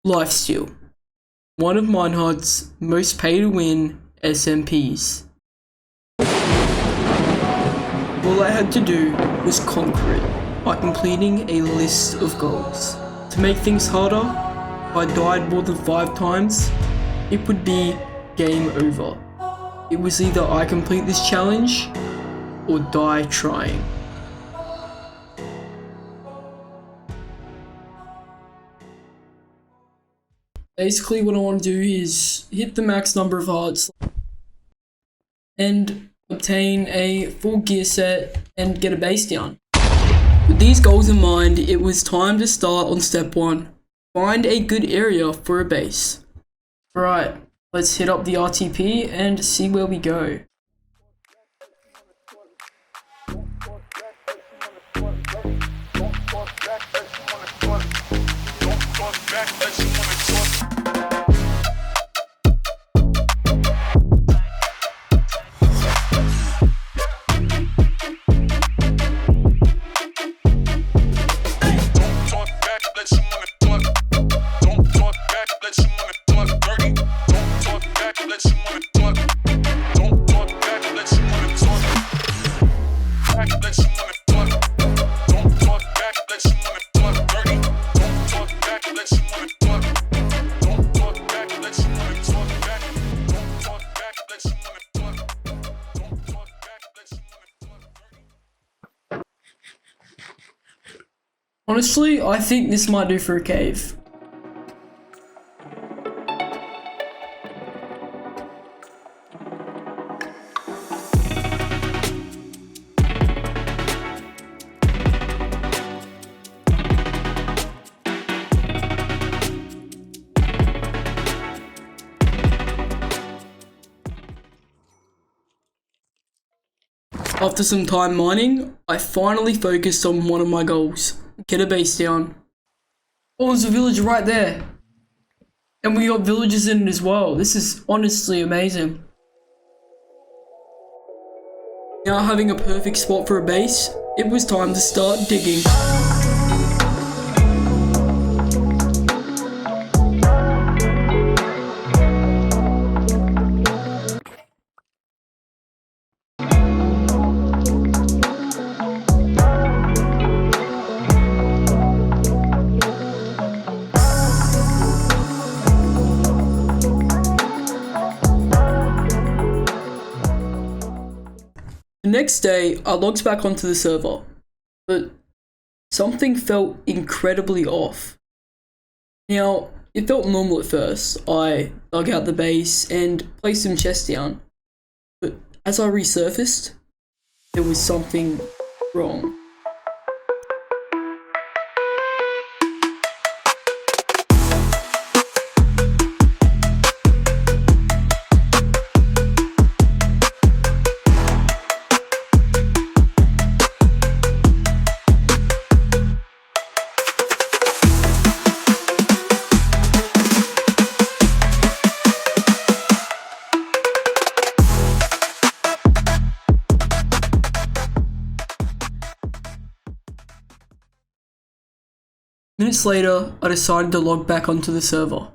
Lifesteal, one of Minehut's most pay-to-win SMPs. All I had to do was conquer it by completing a list of goals. To make things harder, if I died more than 5 times, it would be game over. It was either I complete this challenge or die trying. Basically what I want to do is hit the max number of hearts and obtain a full gear set and get a base down. With these goals in mind, it was time to start on step 1. Find a good area for a base. Alright, let's hit up the RTP and see where we go. Honestly, I think this might do for a cave. After some time mining, I finally focused on one of my goals. Get a base down. Oh, there's a village right there. And we got villagers in it as well. This is honestly amazing. Now having a perfect spot for a base, it was time to start digging. The next day, I logged back onto the server, but something felt incredibly off. Now, it felt normal at first. I dug out the base and placed some chests down, but as I resurfaced, there was something wrong. Minutes later, I decided to log back onto the server.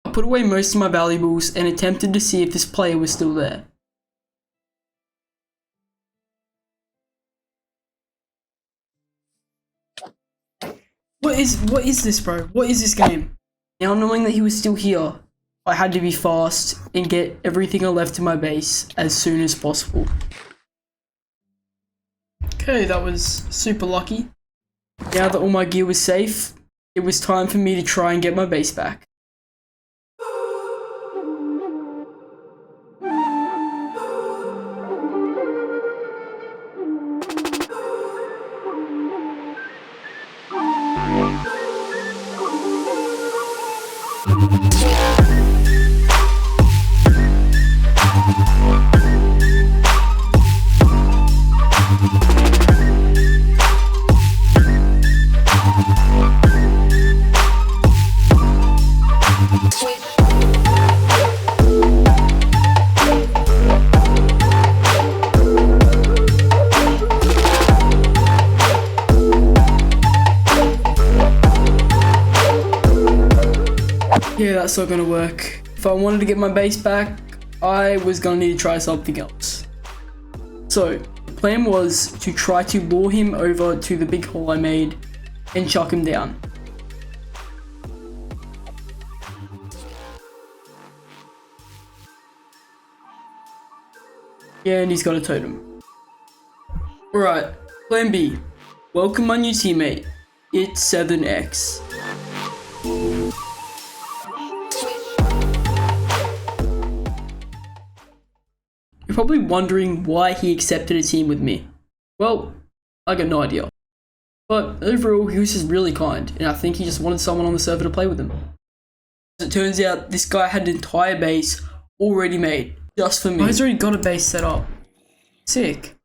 I put away most of my valuables and attempted to see if this player was still there. What is this, bro? What is this game? Now knowing that he was still here, I had to be fast and get everything I left in my base as soon as possible. Okay, that was super lucky. Now that all my gear was safe, it was time for me to try and get my base back. Yeah, that's not gonna work. If I wanted to get my base back, I was gonna need to try something else. So, the plan was to try to lure him over to the big hole I made and chuck him down. Yeah, and he's got a totem. Alright, plan B. Welcome my new teammate. It's 7X. You're probably wondering why he accepted a team with me. Well, I got no idea. But overall, he was just really kind, and I think he just wanted someone on the server to play with him. As it turns out, this guy had an entire base already made, just for me. Oh, he's already got a base set up. Sick.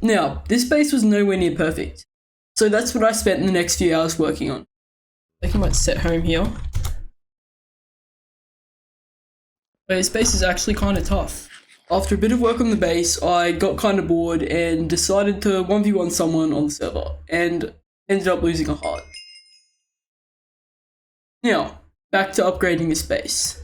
Now, this base was nowhere near perfect, so that's what I spent the next few hours working on. I think I might set home here. But his base is actually kind of tough. After a bit of work on the base, I got kind of bored and decided to 1v1 someone on the server, and ended up losing a heart. Now, back to upgrading this base.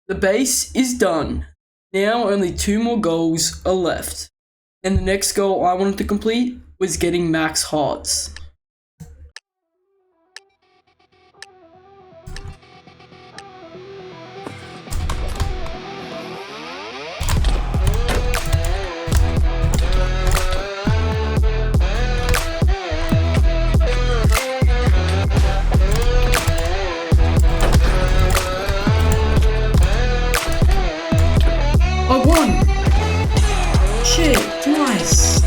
The base is done. Now only 2 more goals are left. And the next goal I wanted to complete was getting max hearts. I won! Shit, nice!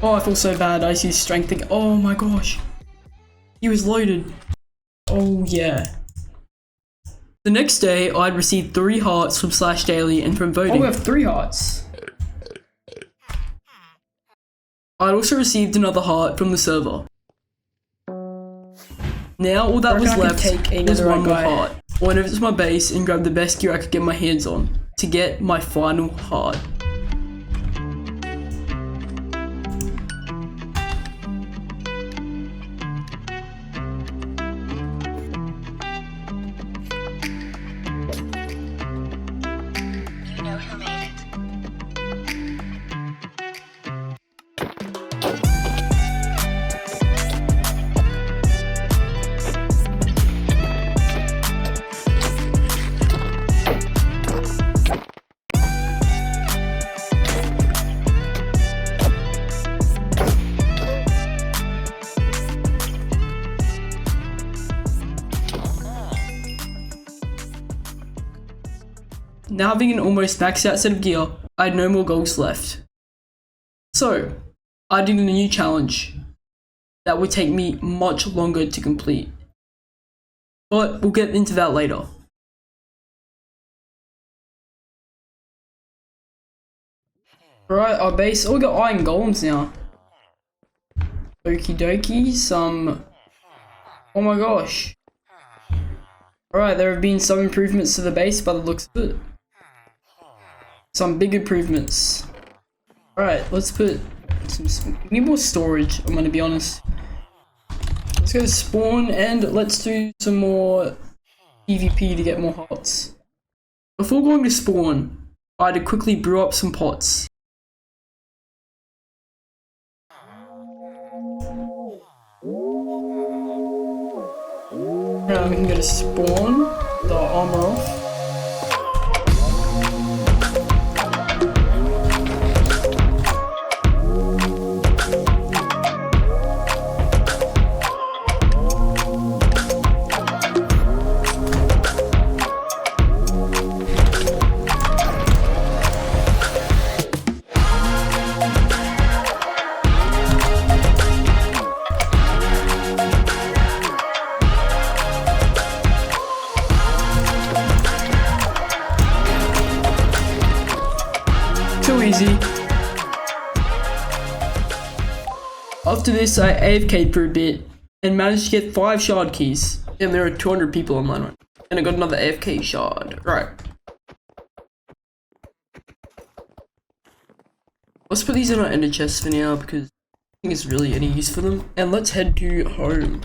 Oh, I feel so bad. I see strength again. Oh my gosh. He was loaded. Oh yeah. The next day, I'd received 3 hearts from Slash Daily and from voting. Oh, we have 3 hearts. I'd also received another heart from the server. Now all that was left was one more heart. I went over to my base and grabbed the best gear I could get my hands on to get my final heart. You know who made it. Now having an almost maxed out set of gear, I had no more goals left. So, I did a new challenge that would take me much longer to complete. But we'll get into that later. Alright, our base, oh we got iron golems now. Okie dokie, oh my gosh. Alright, there have been some improvements to the base by the looks of it. Some big improvements. Alright, let's put we need more storage, I'm gonna be honest. Let's go to spawn and let's do some more PvP to get more hearts. Before going to spawn, I had to quickly brew up some pots. Now we can go to spawn, the armor off. After this, I AFK'd for a bit and managed to get 5 shard keys. And there are 200 people online right now. And I got another AFK shard. Right. Let's put these in our ender chests for now because I don't think it's really any use for them. And let's head to home.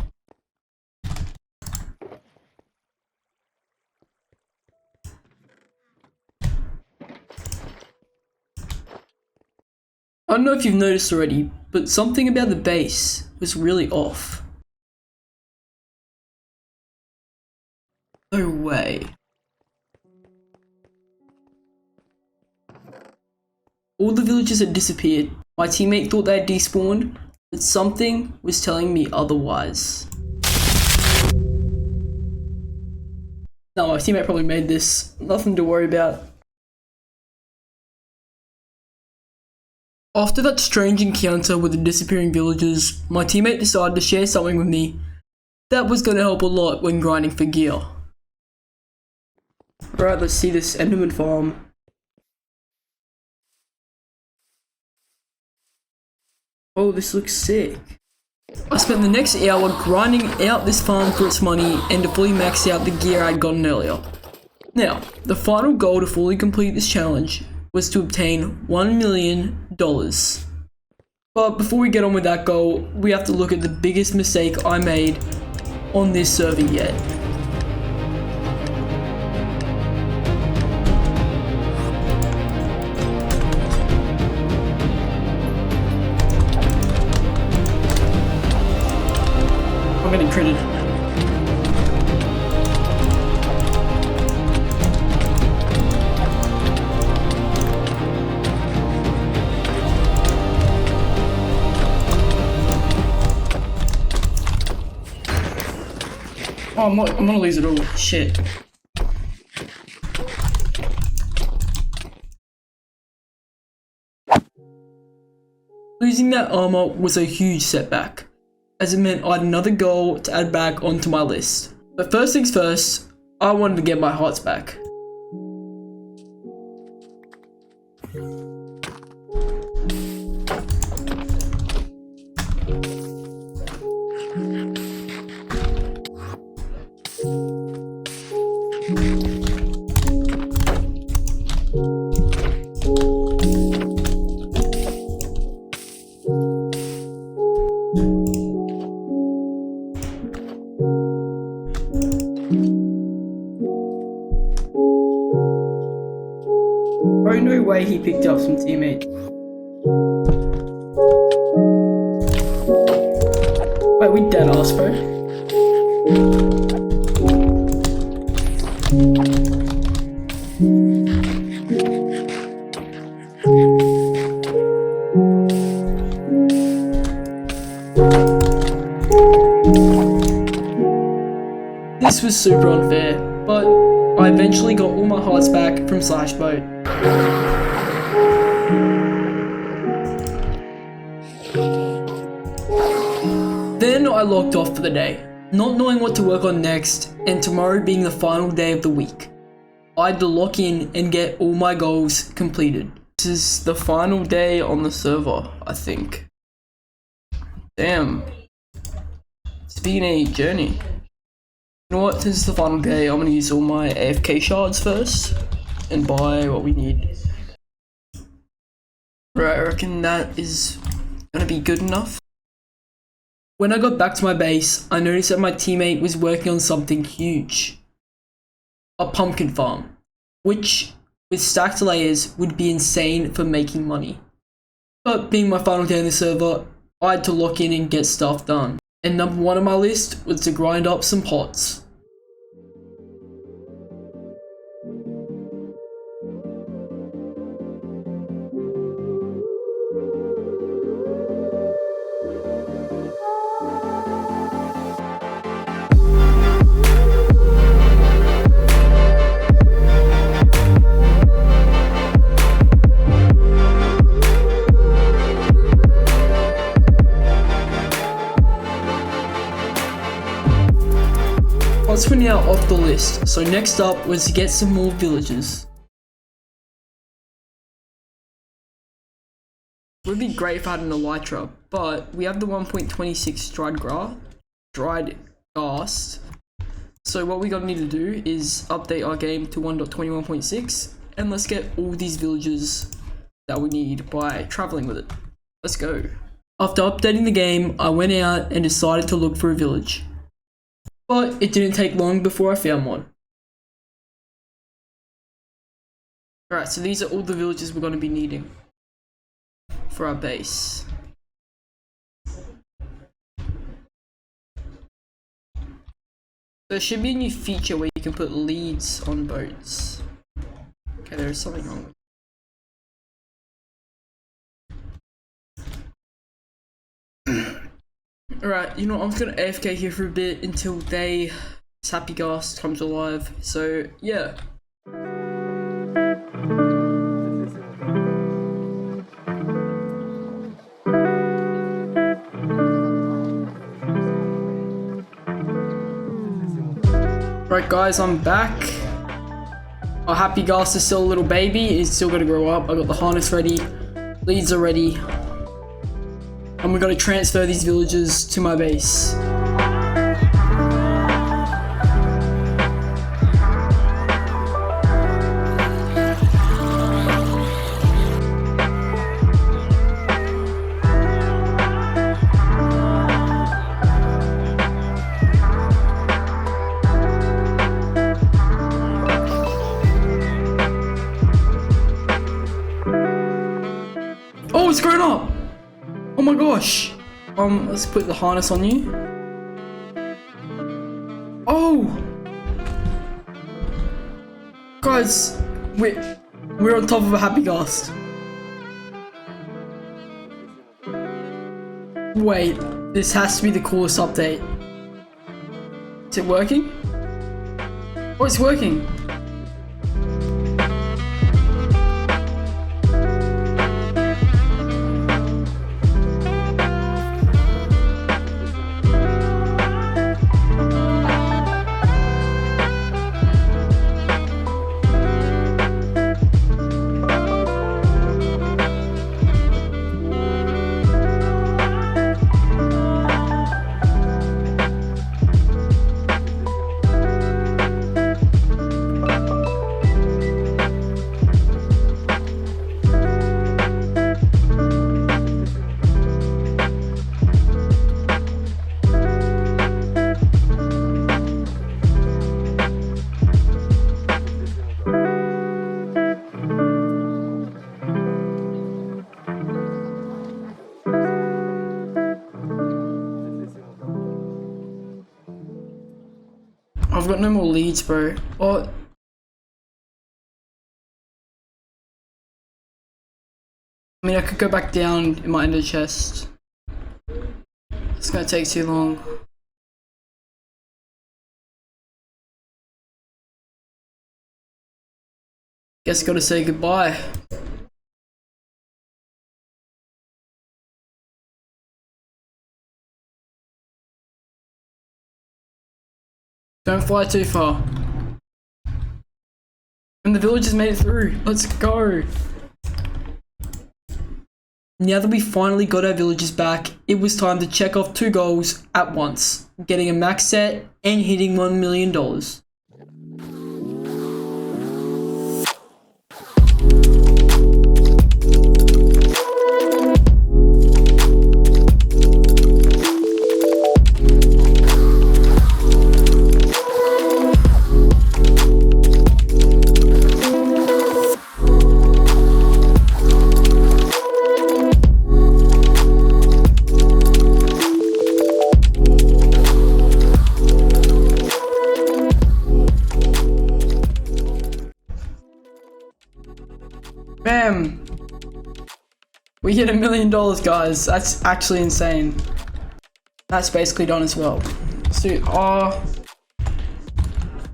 I don't know if you've noticed already, but something about the base was really off. No way. All the villagers had disappeared. My teammate thought they had despawned, but something was telling me otherwise. No, my teammate probably made this. Nothing to worry about. After that strange encounter with the disappearing villagers, my teammate decided to share something with me that was going to help a lot when grinding for gear. Alright, let's see this Enderman farm. Oh, this looks sick. I spent the next hour grinding out this farm for its money and to fully max out the gear I'd gotten earlier. Now, the final goal to fully complete this challenge was to obtain $1 million. But before we get on with that goal, we have to look at the biggest mistake I made on this server yet. I'm getting critted. Oh, I'm gonna lose it all. Shit. Losing that armor was a huge setback, as it meant I had another goal to add back onto my list. But first things first, I wanted to get my hearts back. Bro, no way he picked up some teammates. Wait, we dead ass, bro. This was super unfair, but I eventually got all my hearts back from Slashboat. Then I logged off for the day, not knowing what to work on next, and tomorrow being the final day of the week. I had to lock in and get all my goals completed. This is the final day on the server, I think. Damn. It's been a journey. You know what, since it's the final day, I'm gonna use all my AFK shards first and buy what we need. Right, I reckon that is gonna be good enough. When I got back to my base, I noticed that my teammate was working on something huge. A pumpkin farm, which with stacked layers would be insane for making money. But being my final day on the server, I had to lock in and get stuff done. And number 1 on my list was to grind up some pots. Pots were now off the list, so next up was to get some more villagers. would be great if I had an elytra, but we have the 1.26 dried ghast. So what we gotta need to do is update our game to 1.21.6, and let's get all these villages that we need by traveling with it. Let's go. After updating the game, I went out and decided to look for a village. But it didn't take long before I found one. Alright, so these are all the villages we're gonna be needing for our base. There should be a new feature where you can put leads on boats. Okay, there is something wrong with it. Alright, you know, I'm just gonna AFK here for a bit until Happy Ghast comes alive. So, yeah. Right guys, I'm back. Our Happy Ghast is still a little baby. He's still gonna grow up. I got the harness ready. Leads are ready. And we're gonna transfer these villages to my base. Oh, it's grown up! Oh my gosh! Let's put the harness on you. Oh! Guys, we're on top of a Happy Ghast. Wait, this has to be the coolest update. Is it working? Oh, it's working! I've got no more leads, bro. Oh. I mean, I could go back down in my ender chest. It's gonna take too long. Guess gotta say goodbye. Don't fly too far. And the villagers made it through. Let's go. Now that we finally got our villagers back, it was time to check off 2 goals at once. Getting a max set and hitting $1 million. Bam! We hit $1 million, guys. That's actually insane. That's basically done as well. So,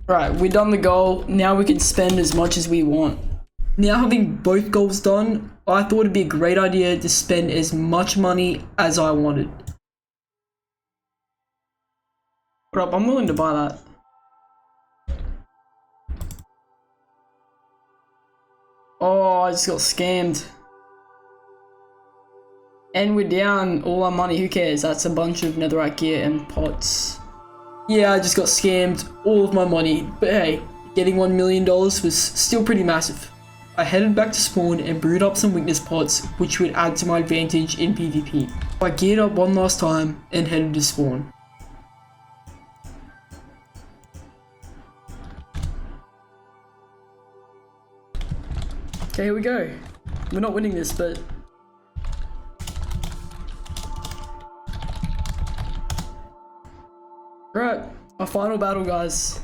right, we done the goal. Now we can spend as much as we want. Now having both goals done, I thought it'd be a great idea to spend as much money as I wanted. What up? I'm willing to buy that. Oh, I just got scammed. And we're down all our money, who cares? That's a bunch of netherite gear and pots. Yeah, I just got scammed all of my money, but hey, getting $1 million was still pretty massive. I headed back to spawn and brewed up some weakness pots, which would add to my advantage in PvP. I geared up one last time and headed to spawn. Okay, here we go. We're not winning this, but... Right, our final battle, guys.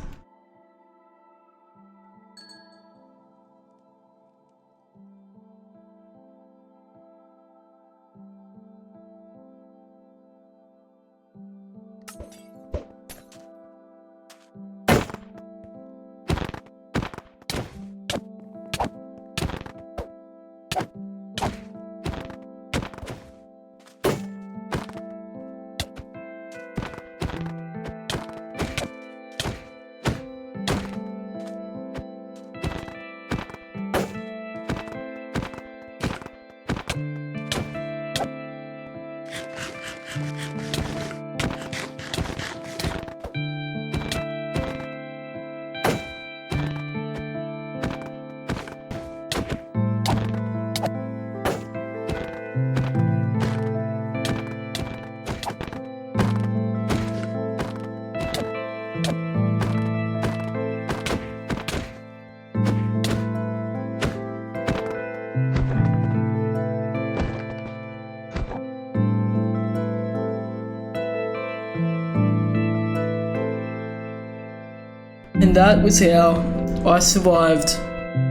And that was how I survived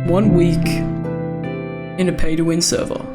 1 week in a pay-to-win server.